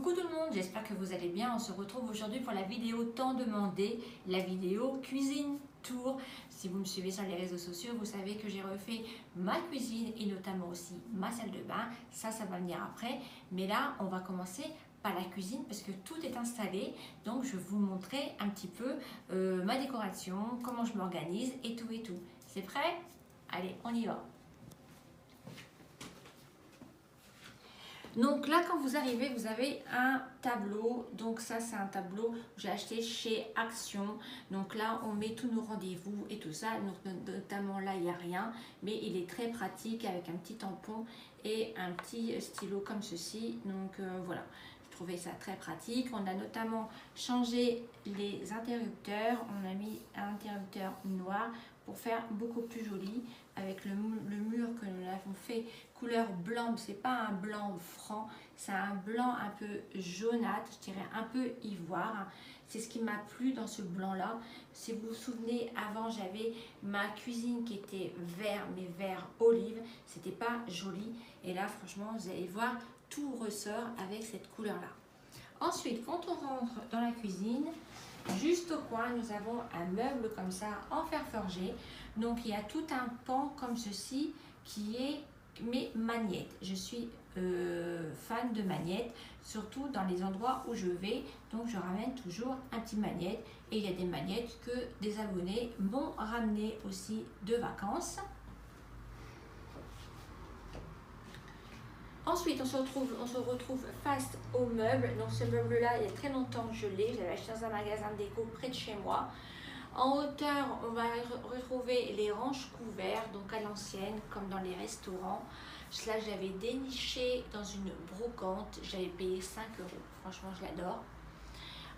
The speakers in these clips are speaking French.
Coucou tout le monde, j'espère que vous allez bien. On se retrouve aujourd'hui pour la vidéo tant demandée, la vidéo cuisine tour. Si vous me suivez sur les réseaux sociaux, vous savez que j'ai refait ma cuisine et notamment aussi ma salle de bain. Ça va venir après. Mais là, on va commencer par la cuisine parce que tout est installé. Donc, je vais vous montrer un petit peu ma décoration, comment je m'organise et tout et tout. C'est prêt? Allez, on y va. Donc là, quand vous arrivez, vous avez un tableau. Donc ça, c'est un tableau que j'ai acheté chez Action. Donc là, on met tous nos rendez-vous et tout ça. Donc notamment là, il n'y a rien. Mais il est très pratique avec un petit tampon et un petit stylo comme ceci. Donc voilà, je trouvais ça très pratique. On a notamment changé les interrupteurs. On a mis un interrupteur noir pour faire beaucoup plus joli avec le mur que nous avons fait couleur blanc. C'est pas un blanc franc, c'est un blanc un peu jaunâtre, je dirais un peu ivoire. C'est ce qui m'a plu dans ce blanc là. Si vous vous souvenez, avant j'avais ma cuisine qui était vert, mais vert olive, c'était pas joli. Et là franchement vous allez voir, tout ressort avec cette couleur là. Ensuite, quand on rentre dans la cuisine, juste au coin, nous avons un meuble comme ça en fer forgé. Donc, il y a tout un pan comme ceci qui est mes magnettes. Je suis fan de magnettes, surtout dans les endroits où je vais. Donc, je ramène toujours un petit magnette. Et il y a des magnettes que des abonnés m'ont ramené aussi de vacances. Ensuite, on se retrouve face au meuble. Donc ce meuble-là, il y a très longtemps que je l'ai. Je l'avais acheté dans un magasin de déco près de chez moi. En hauteur, on va retrouver les ranges couverts, donc à l'ancienne, comme dans les restaurants. Cela, je l'avais déniché dans une brocante. J'avais payé 5 €. Franchement, je l'adore.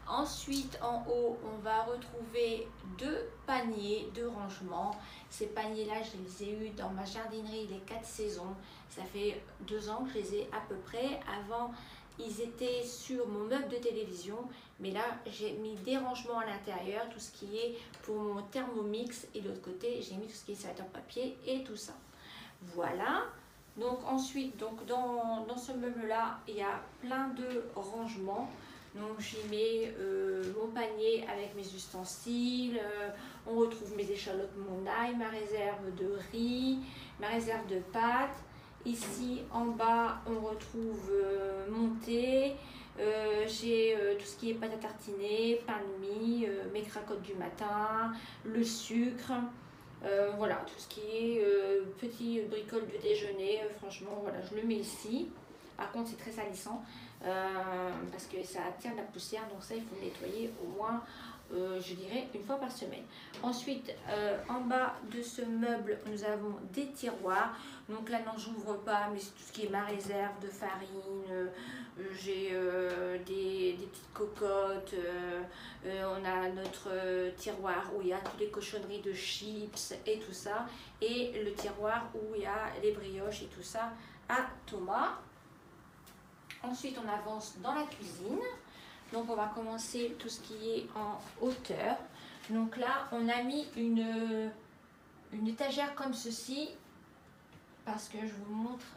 Ensuite, en haut, on va retrouver 2 paniers de rangement. Ces paniers-là, je les ai eus dans ma jardinerie les 4 saisons. Ça fait 2 ans que je les ai à peu près. Avant, ils étaient sur mon meuble de télévision. Mais là, j'ai mis des rangements à l'intérieur, tout ce qui est pour mon Thermomix. Et de l'autre côté, j'ai mis tout ce qui est serviette en papier et tout ça. Voilà. Donc ensuite, dans ce meuble-là, il y a plein de rangements. Donc j'y mets mon panier avec mes ustensiles, on retrouve mes échalotes, mon ail, ma réserve de riz, ma réserve de pâtes. Ici en bas on retrouve mon thé, j'ai tout ce qui est pâte à tartiner, pain de mie, mes cracottes du matin, le sucre. Voilà, tout ce qui est petit bricole de déjeuner, franchement voilà, je le mets ici. Par contre c'est très salissant parce que ça attire de la poussière, donc ça il faut nettoyer au moins je dirais une fois par semaine. Ensuite en bas de ce meuble nous avons des tiroirs. Donc là non, j'ouvre pas, mais c'est tout ce qui est ma réserve de farine, j'ai des petites cocottes, on a notre tiroir où il y a toutes les cochonneries de chips et tout ça, et le tiroir où il y a les brioches et tout ça à Thomas. Ensuite, on avance dans la cuisine. Donc, on va commencer tout ce qui est en hauteur. Donc là, on a mis une étagère comme ceci. Parce que je vous montre.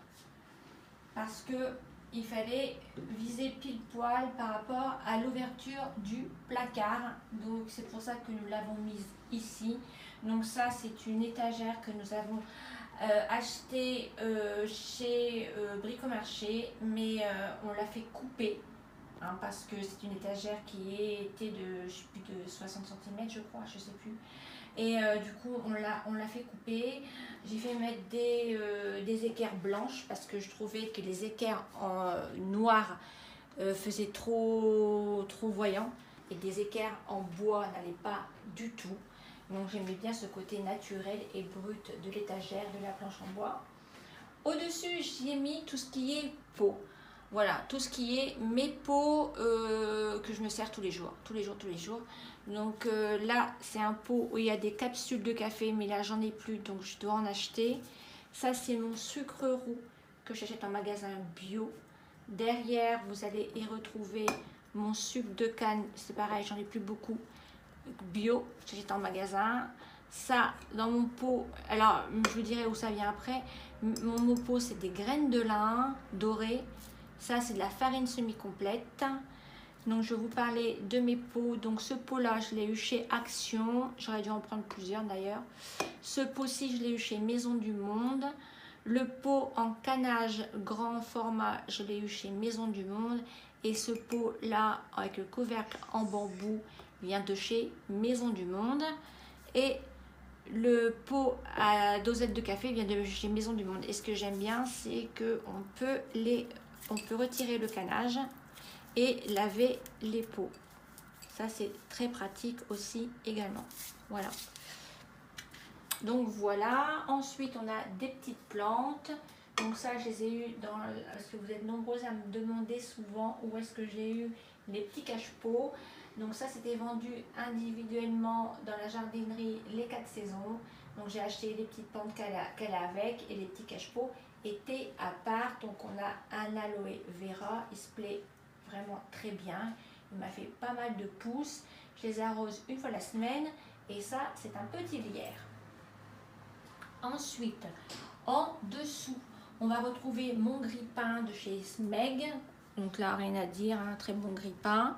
Parce que il fallait viser pile poil par rapport à l'ouverture du placard. Donc, c'est pour ça que nous l'avons mise ici. Donc ça, c'est une étagère que nous avons acheté chez Bricomarché, mais on l'a fait couper hein, parce que c'est une étagère qui était de, je sais plus, de 60 cm je crois, je sais plus. Et du coup on l'a fait couper. J'ai fait mettre des équerres blanches parce que je trouvais que les équerres en noir faisaient trop voyant, et des équerres en bois n'allaient pas du tout. Donc j'aimais bien ce côté naturel et brut de l'étagère, de la planche en bois. Au-dessus, j'y ai mis tout ce qui est pot. Voilà, tout ce qui est mes pots que je me sers tous les jours. Donc là, c'est un pot où il y a des capsules de café, mais là, j'en ai plus, donc je dois en acheter. Ça, c'est mon sucre roux que j'achète en magasin bio. Derrière, vous allez y retrouver mon sucre de canne. C'est pareil, j'en ai plus beaucoup. Bio, j'achète en magasin. Ça, dans mon pot, alors je vous dirai où ça vient après. Mon pot, c'est des graines de lin dorées. Ça, c'est de la farine semi-complète. Donc, je vais vous parler de mes pots. Donc, ce pot-là, je l'ai eu chez Action. J'aurais dû en prendre plusieurs d'ailleurs. Ce pot-ci, je l'ai eu chez Maison du Monde. Le pot en canage grand format, je l'ai eu chez Maison du Monde. Et ce pot-là, avec le couvercle en bambou, vient de chez Maison du Monde. Et le pot à dosette de café vient de chez Maison du Monde. Et ce que j'aime bien, c'est qu'on peut retirer le canage et laver les pots. Ça, c'est très pratique aussi également. Voilà. Donc voilà. Ensuite, on a des petites plantes. Donc ça, je les ai eues parce que vous êtes nombreux à me demander souvent où est-ce que j'ai eu les petits cache-pots. Donc ça, c'était vendu individuellement dans la jardinerie Les 4 Saisons. Donc j'ai acheté les petites plantes qu'elle a avec et les petits cache-pots étaient à part. Donc on a un aloe vera, il se plaît vraiment très bien. Il m'a fait pas mal de pousses. Je les arrose une fois la semaine et ça, c'est un petit lierre. Ensuite, en dessous, on va retrouver mon grille-pain de chez Smeg. Donc là, rien à dire, un très bon grille-pain.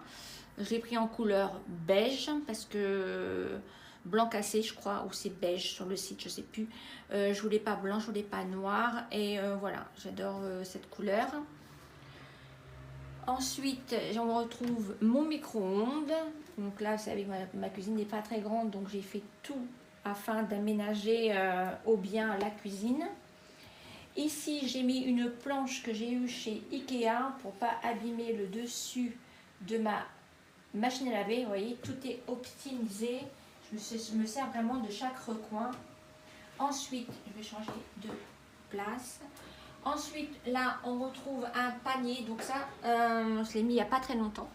Je l'ai pris en couleur beige parce que blanc cassé, je crois, ou c'est beige sur le site, je sais plus. Je voulais pas blanc, je voulais pas noir. Et voilà, j'adore cette couleur. Ensuite, on retrouve mon micro-ondes. Donc là, vous savez que ma cuisine n'est pas très grande, donc j'ai fait tout afin d'aménager au bien la cuisine. Ici, j'ai mis une planche que j'ai eue chez Ikea pour pas abîmer le dessus de ma machine à laver. Vous voyez, tout est optimisé. Je me sers vraiment de chaque recoin. Ensuite, je vais changer de place. Ensuite, là, on retrouve un panier. Donc ça, je l'ai mis il n'y a pas très longtemps.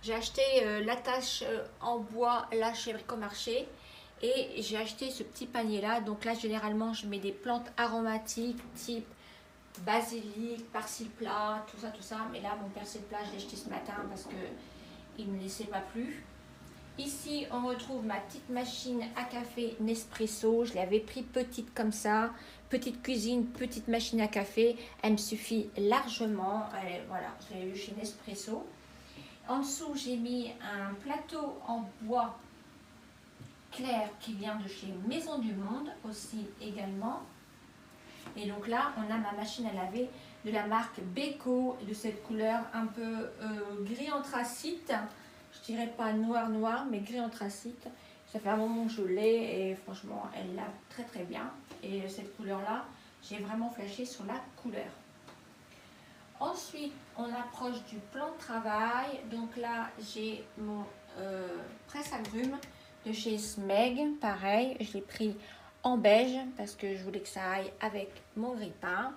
J'ai acheté l'attache en bois là chez Bricomarché. Et j'ai acheté ce petit panier là. Donc là, généralement, je mets des plantes aromatiques type basilic, persil plat, tout ça. Mais là, mon persil plat, je l'ai acheté ce matin parce qu'il ne me laissait pas plus. Ici, on retrouve ma petite machine à café Nespresso. Je l'avais pris petite comme ça. Petite cuisine, petite machine à café. Elle me suffit largement. Voilà, je l'ai eu chez Nespresso. En dessous, j'ai mis un plateau en bois clair qui vient de chez Maison du Monde aussi également. Et donc là, on a ma machine à laver de la marque Beko de cette couleur un peu gris anthracite. Je dirais pas noir, mais gris anthracite. Ça fait un moment que je l'ai et franchement, elle lave très très bien. Et cette couleur-là, j'ai vraiment flashé sur la couleur. Ensuite, on approche du plan de travail. Donc là, j'ai mon presse-agrumes de chez Smeg. Pareil, je l'ai pris en beige parce que je voulais que ça aille avec mon grille-pain.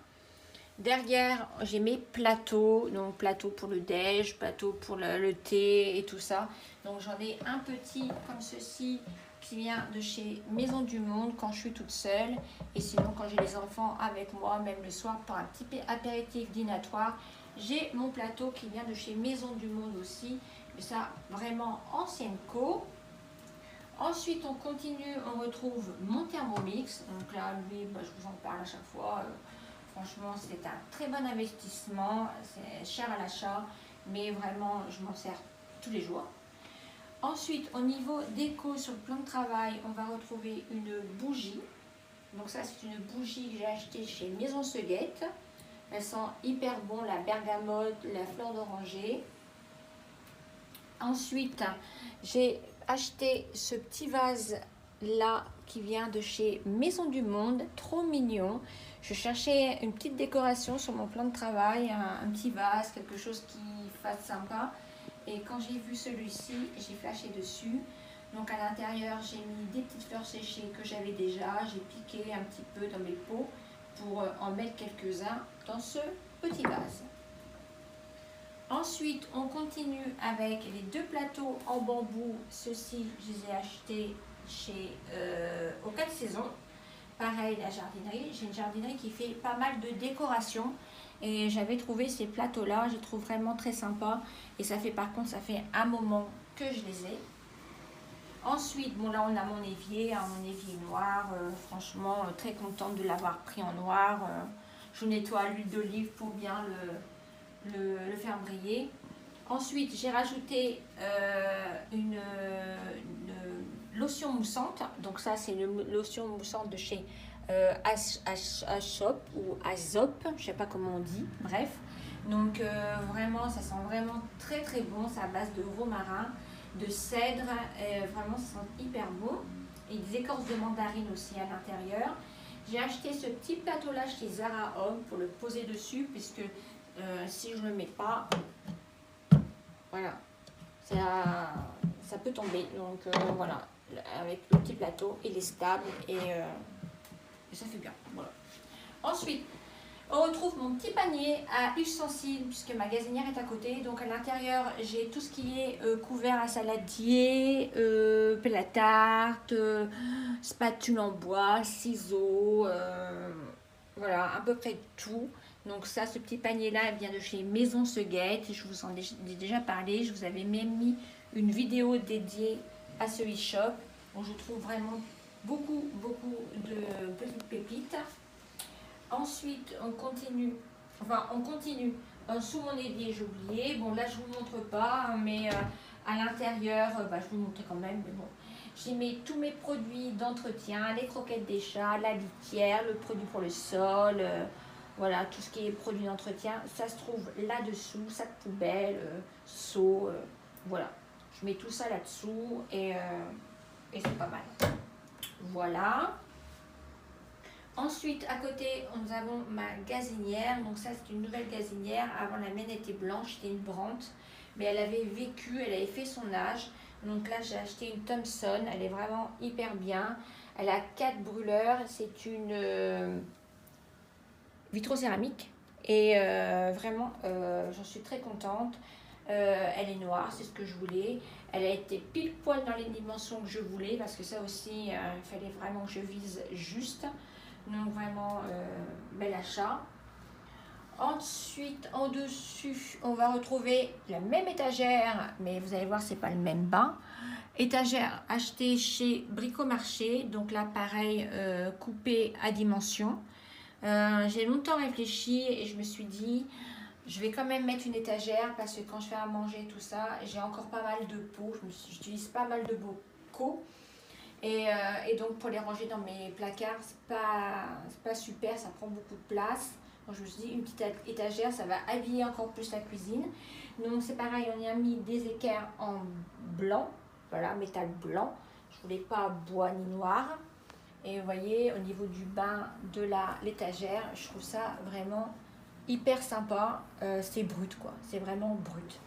Derrière, j'ai mes plateaux, donc plateau pour le déj, plateau pour le thé et tout ça. Donc j'en ai un petit comme ceci qui vient de chez Maison du Monde quand je suis toute seule. Et sinon, quand j'ai les enfants avec moi, même le soir pour un petit apéritif dînatoire, j'ai mon plateau qui vient de chez Maison du Monde aussi. Mais ça, vraiment ancienne co. Ensuite, on continue, on retrouve mon Thermomix. Donc là, lui, je vous en parle à chaque fois. Franchement, c'est un très bon investissement. C'est cher à l'achat, mais vraiment, je m'en sers tous les jours. Ensuite, au niveau déco sur le plan de travail, on va retrouver une bougie. Donc ça, c'est une bougie que j'ai achetée chez Maison Seguette. Elle sent hyper bon, la bergamote, la fleur d'oranger. Ensuite, j'ai acheté ce petit vase là qui vient de chez Maison du Monde, trop mignon. Je cherchais une petite décoration sur mon plan de travail, un petit vase, quelque chose qui fasse sympa. Et quand j'ai vu celui-ci, j'ai flashé dessus. Donc à l'intérieur, j'ai mis des petites fleurs séchées que j'avais déjà. J'ai piqué un petit peu dans mes pots pour en mettre quelques-uns dans ce petit vase. Ensuite, on continue avec les deux plateaux en bambou. Ceux-ci, je les ai achetés aux 4 Saisons. Pareil, la jardinerie. J'ai une jardinerie qui fait pas mal de décoration. Et j'avais trouvé ces plateaux-là. Je les trouve vraiment très sympas. Et ça fait un moment que je les ai. Ensuite, bon là, on a mon évier noir. Franchement, très contente de l'avoir pris en noir. Je nettoie à l'huile d'olive pour bien le faire briller. Ensuite, j'ai rajouté une lotion moussante. Donc ça, c'est une lotion moussante de chez Aesop ou Aesop, je ne sais pas comment on dit, bref. Donc vraiment, ça sent vraiment très très bon. C'est à base de romarin, de cèdre, vraiment ça sent hyper bon. Et des écorces de mandarine aussi à l'intérieur. J'ai acheté ce petit plateau-là chez Zara Home pour le poser dessus, puisque si je ne le mets pas, voilà, ça peut tomber. Donc voilà, avec le petit plateau, il est stable et ça fait bien. Voilà. Ensuite, on retrouve mon petit panier à ustensiles puisque ma gazinière est à côté. Donc à l'intérieur, j'ai tout ce qui est couvert à saladier, pelle à tarte, spatule en bois, ciseaux, voilà, à peu près tout. Donc ça, ce petit panier-là vient de chez Maison Seguette. Je vous en ai déjà parlé. Je vous avais même mis une vidéo dédiée à ce e-shop où je trouve vraiment beaucoup de petites pépites. Ensuite, on continue. Sous mon évier, j'ai oublié. Bon, là, je vous montre pas, mais à l'intérieur, je vous montre quand même. Mais bon, j'y mets tous mes produits d'entretien, les croquettes des chats, la litière, le produit pour le sol. Voilà, tout ce qui est produit d'entretien, ça se trouve là-dessous, sac poubelle, seau, voilà. Je mets tout ça là-dessous et c'est pas mal. Voilà. Ensuite, à côté, nous avons ma gazinière. Donc ça, c'est une nouvelle gazinière. Avant, la mienne était blanche, c'était une Brandt. Mais elle avait vécu, elle avait fait son âge. Donc là, j'ai acheté une Thomson. Elle est vraiment hyper bien. Elle a 4 brûleurs. C'est une vitrocéramique. Et vraiment, j'en suis très contente. Elle est noire, c'est ce que je voulais. Elle a été pile poil dans les dimensions que je voulais. Parce que ça aussi, il fallait vraiment que je vise juste. Donc vraiment bel achat. Ensuite, en dessus, on va retrouver la même étagère, mais vous allez voir, c'est pas le même bas. Étagère achetée chez Bricomarché, donc là pareil, coupée à dimension. J'ai longtemps réfléchi et je me suis dit, je vais quand même mettre une étagère parce que quand je fais à manger tout ça, j'ai encore pas mal de pots. J'utilise pas mal de bocaux. Et donc pour les ranger dans mes placards, c'est pas super, ça prend beaucoup de place. Donc je me suis dit, une petite étagère, ça va habiller encore plus la cuisine. Donc c'est pareil, on y a mis des équerres en blanc, voilà, métal blanc. Je voulais pas bois ni noir. Et vous voyez, au niveau du bas de l'étagère, je trouve ça vraiment hyper sympa. C'est brut quoi, c'est vraiment brut.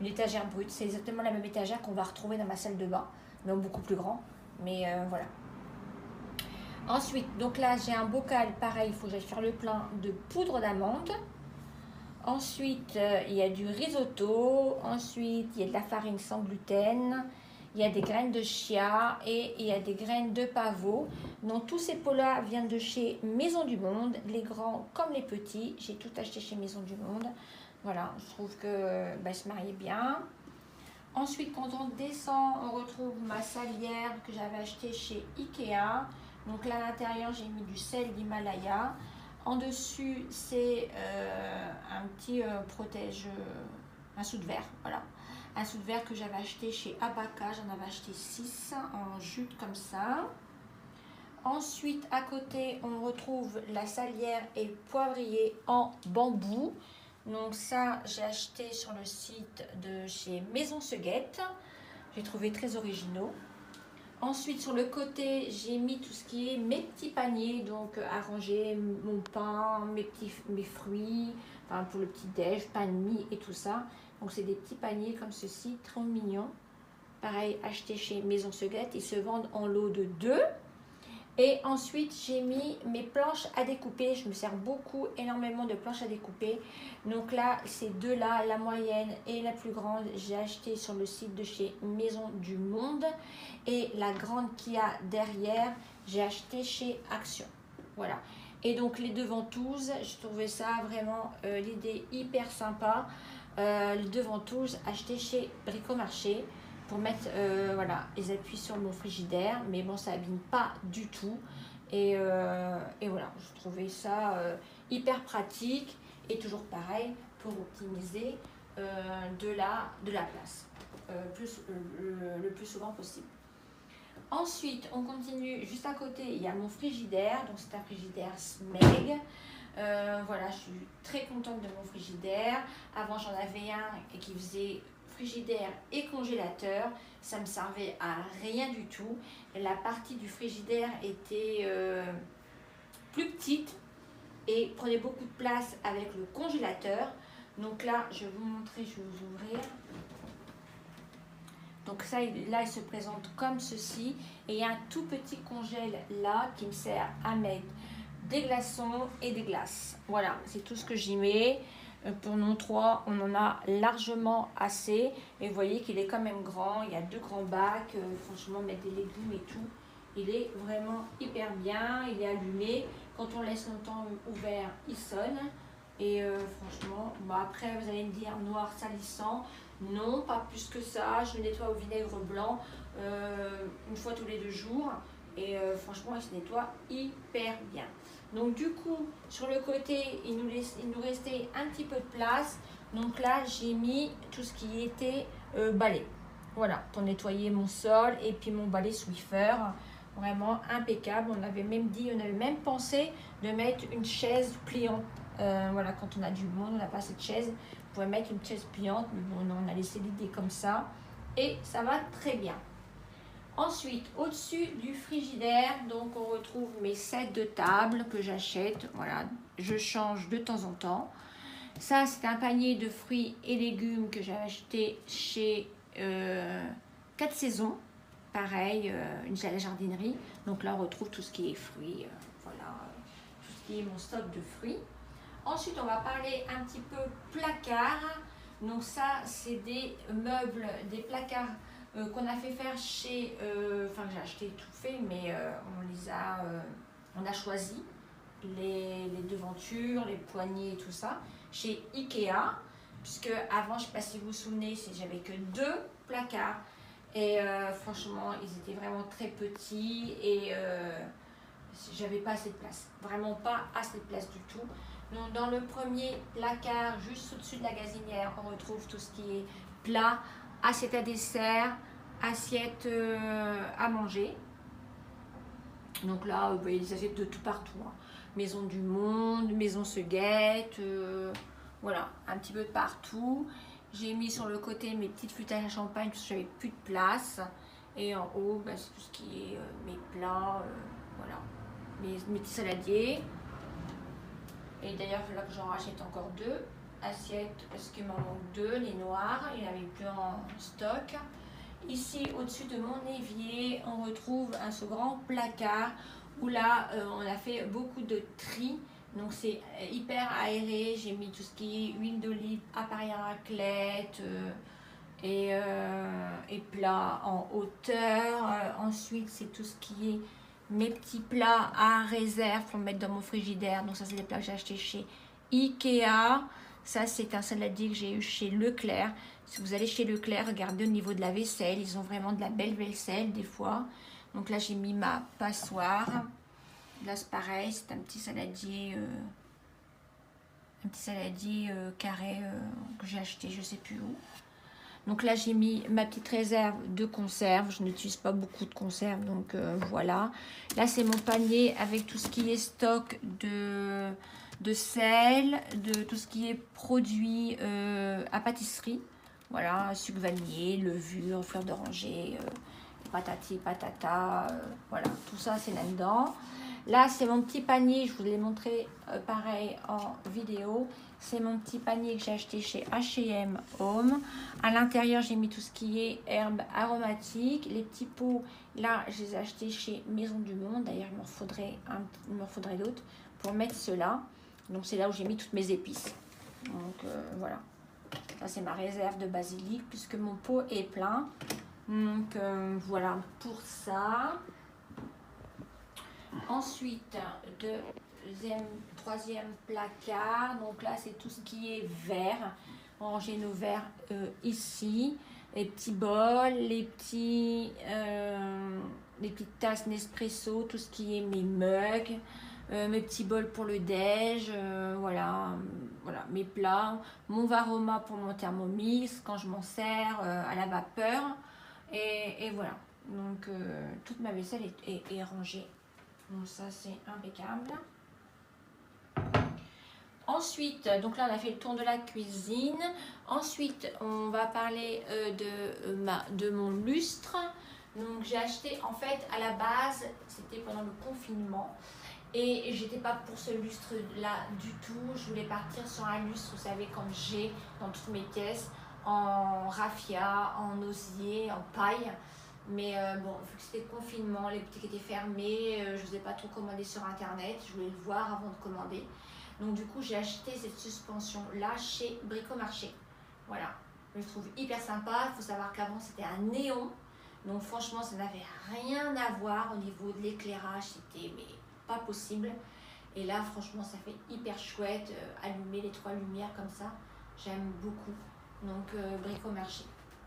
Une étagère brute, c'est exactement la même étagère qu'on va retrouver dans ma salle de bain, mais beaucoup plus grand. Mais voilà. Ensuite, donc là, j'ai un bocal, pareil, il faut que j'aille faire le plein de poudre d'amande. Ensuite, il y a du risotto. Ensuite, il y a de la farine sans gluten. Il y a des graines de chia et il y a des graines de pavot. Donc, tous ces pots-là viennent de chez Maison du Monde, les grands comme les petits. J'ai tout acheté chez Maison du Monde. Voilà, je trouve que se marier bien. Ensuite, quand on descend, on retrouve ma salière que j'avais achetée chez Ikea. Donc là, à l'intérieur, j'ai mis du sel d'Himalaya. En dessus, c'est un petit protège, un soude-verre, voilà. Un soude-verre que j'avais acheté chez Abaca. J'en avais acheté 6 en jute comme ça. Ensuite, à côté, on retrouve la salière et poivrier en bambou. Donc ça, j'ai acheté sur le site de chez Maison Seguette. J'ai trouvé très originaux. Ensuite, sur le côté, j'ai mis tout ce qui est mes petits paniers. Donc, à ranger mon pain, mes fruits, enfin pour le petit déj, pain de mie et tout ça. Donc, c'est des petits paniers comme ceci, trop mignons. Pareil, acheté chez Maison Seguette. Ils se vendent en lot de 2. Et ensuite, j'ai mis mes planches à découper. Je me sers énormément de planches à découper. Donc là, ces deux-là, la moyenne et la plus grande, j'ai acheté sur le site de chez Maison du Monde. Et la grande qu'il y a derrière, j'ai acheté chez Action. Voilà. Et donc les deux ventouses, je trouvais ça vraiment l'idée hyper sympa. Les deux ventouses achetées chez Bricomarché. Pour mettre voilà, les appuis sur mon frigidaire, mais bon, ça abîme pas du tout. Et voilà, je trouvais ça hyper pratique. Et toujours pareil, pour optimiser de la place le plus souvent possible. Ensuite, on continue, juste à côté, il y a mon frigidaire, donc c'est un frigidaire Smeg. Voilà, je suis très contente de mon frigidaire. Avant, j'en avais un qui faisait frigidaire et congélateur. Ça me servait à rien du tout. La partie du frigidaire était plus petite et prenait beaucoup de place avec le congélateur. Donc là, je vais vous montrer, je vais vous ouvrir. Donc ça, là, il se présente comme ceci. Et il y a un tout petit congèle là qui me sert à mettre des glaçons et des glaces. Voilà, c'est tout ce que j'y mets. Pour nous trois, on en a largement assez. Et vous voyez qu'il est quand même grand. Il y a 2 grands bacs. Franchement, mettre des légumes et tout, il est vraiment hyper bien. Il est allumé. Quand on laisse longtemps ouvert, il sonne. Et franchement, bon, après, vous allez me dire noir salissant. Non, pas plus que ça. Je le nettoie au vinaigre blanc une fois tous les 2 jours. Et franchement, il se nettoie hyper bien. Donc du coup, sur le côté, il nous restait un petit peu de place. Donc là, j'ai mis tout ce qui était balai. Voilà, pour nettoyer mon sol et puis mon balai Swiffer. Vraiment impeccable. On avait même pensé de mettre une chaise pliante. Voilà, quand on a du monde, on n'a pas assez de chaise. On pourrait mettre une chaise pliante, mais bon, on a laissé l'idée comme ça. Et ça va très bien. Ensuite, au-dessus du frigidaire, donc on retrouve mes sets de table que j'achète. Voilà, je change de temps en temps. Ça, c'est un panier de fruits et légumes que j'ai acheté chez 4 saisons. Pareil, la jardinerie. Donc là, on retrouve tout ce qui est fruits. Voilà, tout ce qui est mon stock de fruits. Ensuite, on va parler un petit peu placard. Donc ça, c'est des meubles, des placards qu'on a fait faire chez, enfin j'ai acheté tout fait, mais on a choisi les devantures, les poignées et tout ça chez Ikea, puisque avant, je ne sais pas si vous vous souvenez, j'avais que 2 placards et franchement, ils étaient vraiment très petits et j'avais pas assez de place, vraiment pas assez de place du tout. Donc dans le premier placard, juste au-dessus de la gazinière, on retrouve tout ce qui est plat, assiette à dessert, assiette à manger. Donc là, vous voyez des assiettes de tout partout. Hein. Maison du monde, maison Seguette, voilà, un petit peu de partout. J'ai mis sur le côté mes petites flûtes à champagne parce que j'avais plus de place. Et en haut, bah, c'est tout ce qui est mes plats, voilà, mes petits saladiers. Et d'ailleurs, là que j'en rachète encore 2 assiettes parce qu'il m'en manque 2, les noires, il n'y avait plus en stock. Ici, au-dessus de mon évier, on retrouve ce grand placard où là, on a fait beaucoup de tri. Donc, c'est hyper aéré. J'ai mis tout ce qui est huile d'olive, appareil à raclette et plats en hauteur. Ensuite, c'est tout ce qui est mes petits plats à réserve pour mettre dans mon frigidaire. Donc ça, c'est des plats que j'ai achetés chez Ikea. Ça, c'est un saladier que j'ai eu chez Leclerc. Si vous allez chez Leclerc, regardez au niveau de la vaisselle. Ils ont vraiment de la belle vaisselle des fois. Donc là, j'ai mis ma passoire. Là, c'est pareil. C'est un petit saladier carré que j'ai acheté je sais plus où. Donc là, j'ai mis ma petite réserve de conserve. Je n'utilise pas beaucoup de conserve, donc voilà. Là, c'est mon panier avec tout ce qui est stock de sel, de tout ce qui est produit à pâtisserie. Voilà, sucre vanillé, levure, fleur d'oranger, patati, patata. Voilà, tout ça, c'est là-dedans. Là, c'est mon petit panier. Je vous l'ai montré pareil en vidéo. C'est mon petit panier que j'ai acheté chez H&M Home. À l'intérieur, j'ai mis tout ce qui est herbes aromatiques. Les petits pots, là, je les ai achetés chez Maison du Monde. D'ailleurs, il m'en faudrait d'autres pour mettre cela. Donc, c'est là où j'ai mis toutes mes épices. Donc, voilà. Ça, c'est ma réserve de basilic puisque mon pot est plein. Donc, voilà pour ça. Ensuite, troisième placard. Donc là, c'est tout ce qui est verre. On range nos verres ici. Les petits bols, les petites tasses Nespresso, tout ce qui est mes mugs. mes petits bols pour le déj, voilà, voilà, mes plats, mon Varoma pour mon Thermomix quand je m'en sers à la vapeur, et voilà. Donc toute ma vaisselle est rangée. Donc ça c'est impeccable. Ensuite, donc là on a fait le tour de la cuisine. Ensuite, on va parler de mon lustre. Donc j'ai acheté, en fait, à la base, c'était pendant le confinement. Et j'étais pas pour ce lustre là du tout. Je voulais partir sur un lustre, vous savez, comme j'ai dans toutes mes pièces, en raffia, en osier, en paille. Mais bon, vu que c'était confinement, les boutiques étaient fermées, je n'osais pas trop commander sur internet. Je voulais le voir avant de commander. Donc du coup, j'ai acheté cette suspension là chez Bricomarché. Voilà, je le trouve hyper sympa. Il faut savoir qu'avant c'était un néon. Donc franchement, ça n'avait rien à voir au niveau de l'éclairage. C'était mais pas possible. Et là, franchement, ça fait hyper chouette. Allumer les 3 lumières comme ça, j'aime beaucoup. Donc Bricomarché,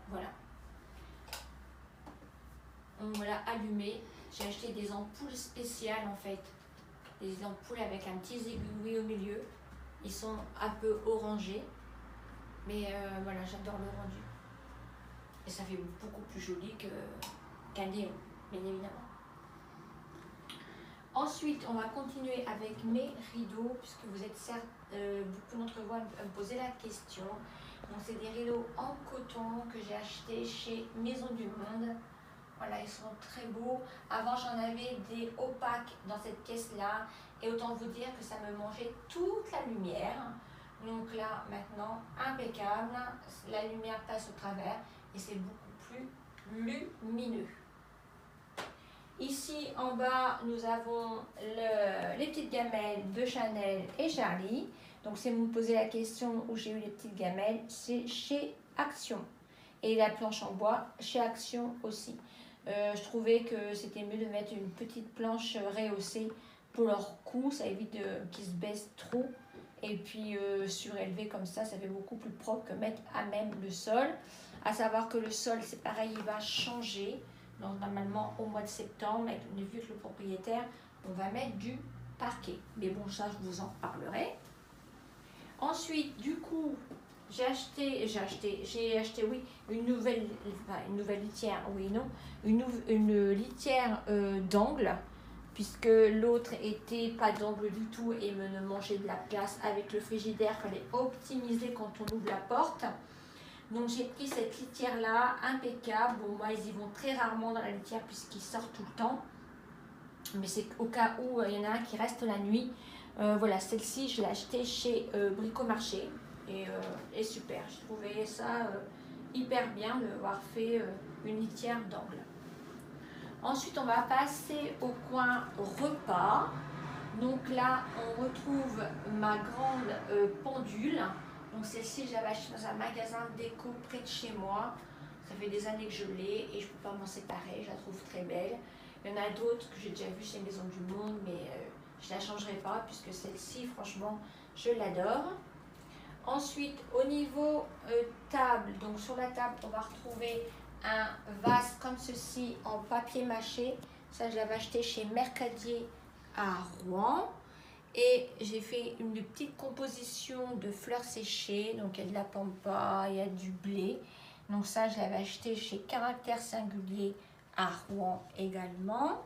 voilà. Donc voilà, allumé. J'ai acheté des ampoules spéciales en fait. Des ampoules avec un petit aiguille au milieu. Ils sont un peu orangés. Mais voilà, j'adore le rendu. Et ça fait beaucoup plus joli qu'un néon, bien évidemment. Ensuite, on va continuer avec mes rideaux, puisque vous êtes certes, beaucoup d'entre vous me poser la question. Donc, c'est des rideaux en coton que j'ai achetés chez Maison du Monde. Voilà, ils sont très beaux. Avant, j'en avais des opaques dans cette pièce-là. Et autant vous dire que ça me mangeait toute la lumière. Donc là, maintenant, impeccable. La lumière passe au travers et c'est beaucoup plus lumineux. Ici, en bas, nous avons les petites gamelles de Chanel et Charlie. Donc, si vous me posez la question où j'ai eu les petites gamelles, c'est chez Action. Et la planche en bois, chez Action aussi. Je trouvais que c'était mieux de mettre une petite planche rehaussée pour leur cou. Ça évite qu'ils se baissent trop. Et puis surélevé comme ça fait beaucoup plus propre que mettre à même le sol. À savoir que le sol, c'est pareil, il va changer. Donc normalement au mois de septembre, vu que le propriétaire, on va mettre du parquet. Mais bon, ça je vous en parlerai. Ensuite, du coup, j'ai acheté oui, une nouvelle litière, oui non, une litière d'angle. Puisque l'autre était pas d'angle du tout et me mangeait de la place avec le frigidaire, il fallait optimiser quand on ouvre la porte. Donc j'ai pris cette litière là, impeccable. Bon, moi ils y vont très rarement dans la litière puisqu'ils sortent tout le temps. Mais c'est au cas où il y en a un qui reste la nuit. Voilà, celle-ci je l'ai achetée chez Bricomarché et super. J'ai trouvé ça hyper bien d'avoir fait une litière d'angle. Ensuite, on va passer au coin repas. Donc là, on retrouve ma grande pendule. Donc celle-ci, je l'avais achetée dans un magasin de déco près de chez moi. Ça fait des années que je l'ai et je ne peux pas m'en séparer. Je la trouve très belle. Il y en a d'autres que j'ai déjà vues chez Maison du Monde, mais je ne la changerai pas puisque celle-ci, franchement, je l'adore. Ensuite, au niveau table, donc sur la table, on va retrouver un vase comme ceci en papier mâché. Ça, je l'avais acheté chez Mercadier à Rouen. Et j'ai fait une petite composition de fleurs séchées. Donc, il y a de la pampa, il y a du blé. Donc ça, je l'avais acheté chez Caractère Singulier à Rouen également.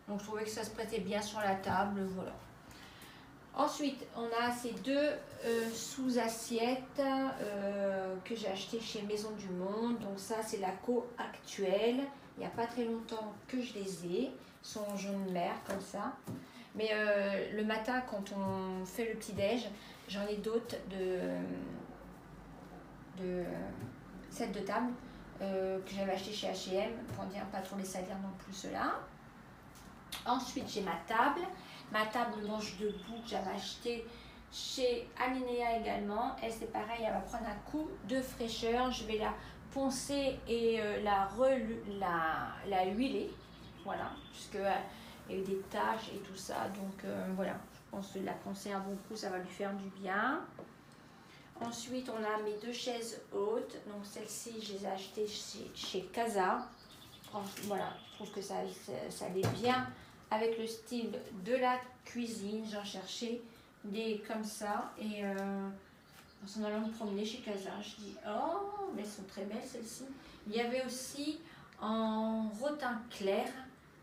Donc, je trouvais que ça se prêtait bien sur la table. Voilà. Ensuite, on a ces deux sous-assiettes que j'ai achetées chez Maison du Monde. Donc ça, c'est la co actuelle. Il n'y a pas très longtemps que je les ai. Ils sont en jaune mer, comme ça. Mais le matin, quand on fait le petit-déj, j'en ai d'autres de sets de table que j'avais acheté chez H&M pour dire pas trop les salir non plus ceux-là. Ensuite, j'ai ma table. Ma table mange debout que j'avais acheté chez Alinea également. Elle, c'est pareil, elle va prendre un coup de fraîcheur. Je vais la poncer et la huiler. Voilà, puisque il y a eu des taches et tout ça. Donc voilà, je pense que la poncer un bon coup, ça va lui faire du bien. Ensuite, on a mes deux chaises hautes. Donc celles-ci, je les ai achetées chez Casa. Voilà, je trouve que ça allait bien avec le style de la cuisine. J'en cherchais des comme ça et en s'en allant me promener chez Casa, je dis oh mais elles sont très belles celles-ci. Il y avait aussi en rotin clair,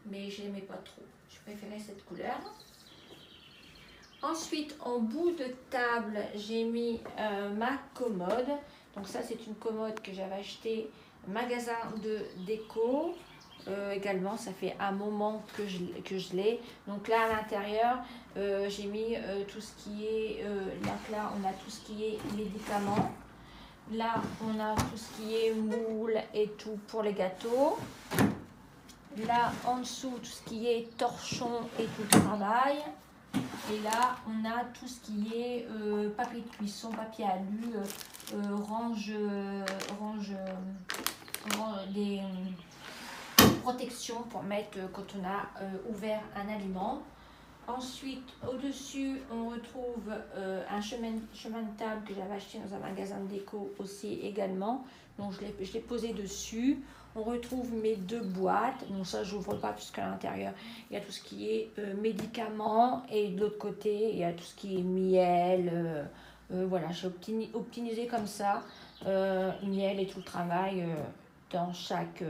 mais je n'aimais pas trop. Je préférais cette couleur. Ensuite, en bout de table, j'ai mis ma commode. Donc ça, c'est une commode que j'avais achetée au magasin de déco. Également, ça fait un moment que je l'ai. Donc là, à l'intérieur, j'ai mis tout ce qui est... là, on a tout ce qui est médicaments. Là, on a tout ce qui est moule et tout pour les gâteaux. Là, en dessous, tout ce qui est torchon et tout le travail. Et là, on a tout ce qui est papier de cuisson, papier alu, des protections pour mettre quand on a ouvert un aliment. Ensuite, au-dessus, on retrouve un chemin de table que j'avais acheté dans un magasin de déco aussi également. Donc, je l'ai posé dessus. On retrouve mes deux boîtes. Donc ça, je n'ouvre pas puisqu'à l'intérieur, il y a tout ce qui est médicaments. Et de l'autre côté, il y a tout ce qui est miel. Voilà, j'ai optimisé comme ça. Miel et tout le travail dans chaque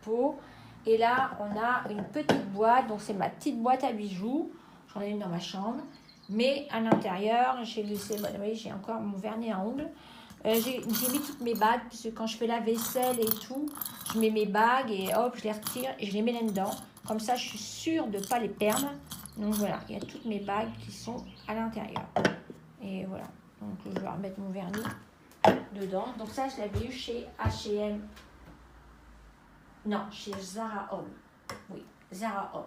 pot. Et là, on a une petite boîte. Donc c'est ma petite boîte à bijoux. J'en ai une dans ma chambre. Mais à l'intérieur, j'ai laissé... Bah, oui, j'ai encore mon vernis à ongles. J'ai mis toutes mes bagues, parce que quand je fais la vaisselle et tout, je mets mes bagues et hop, je les retire et je les mets là-dedans. Comme ça, je suis sûre de ne pas les perdre. Donc voilà, il y a toutes mes bagues qui sont à l'intérieur. Et voilà, donc je vais remettre mon vernis dedans. Donc ça, je l'avais eu chez H&M. Non, chez Zara Home. Oui, Zara Home.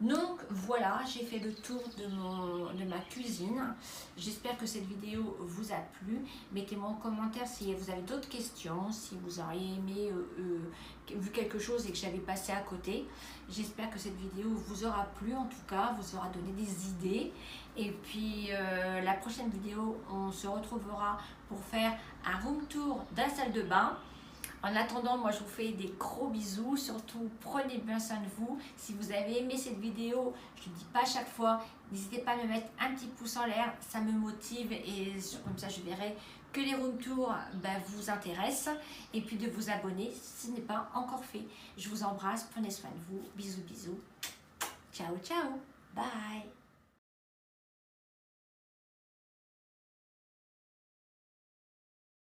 Donc voilà, j'ai fait le tour de ma cuisine. J'espère que cette vidéo vous a plu. Mettez-moi en commentaire si vous avez d'autres questions, si vous auriez aimé vu quelque chose et que j'avais passé à côté. J'espère que cette vidéo vous aura plu, en tout cas, vous aura donné des idées. Et puis la prochaine vidéo, on se retrouvera pour faire un room tour d'un salle de bain. En attendant, moi je vous fais des gros bisous, surtout prenez bien soin de vous. Si vous avez aimé cette vidéo, je ne le dis pas à chaque fois, n'hésitez pas à me mettre un petit pouce en l'air, ça me motive et comme ça je verrai que les room tours vous intéressent. Et puis de vous abonner si ce n'est pas encore fait. Je vous embrasse, prenez soin de vous, bisous bisous, ciao ciao, bye.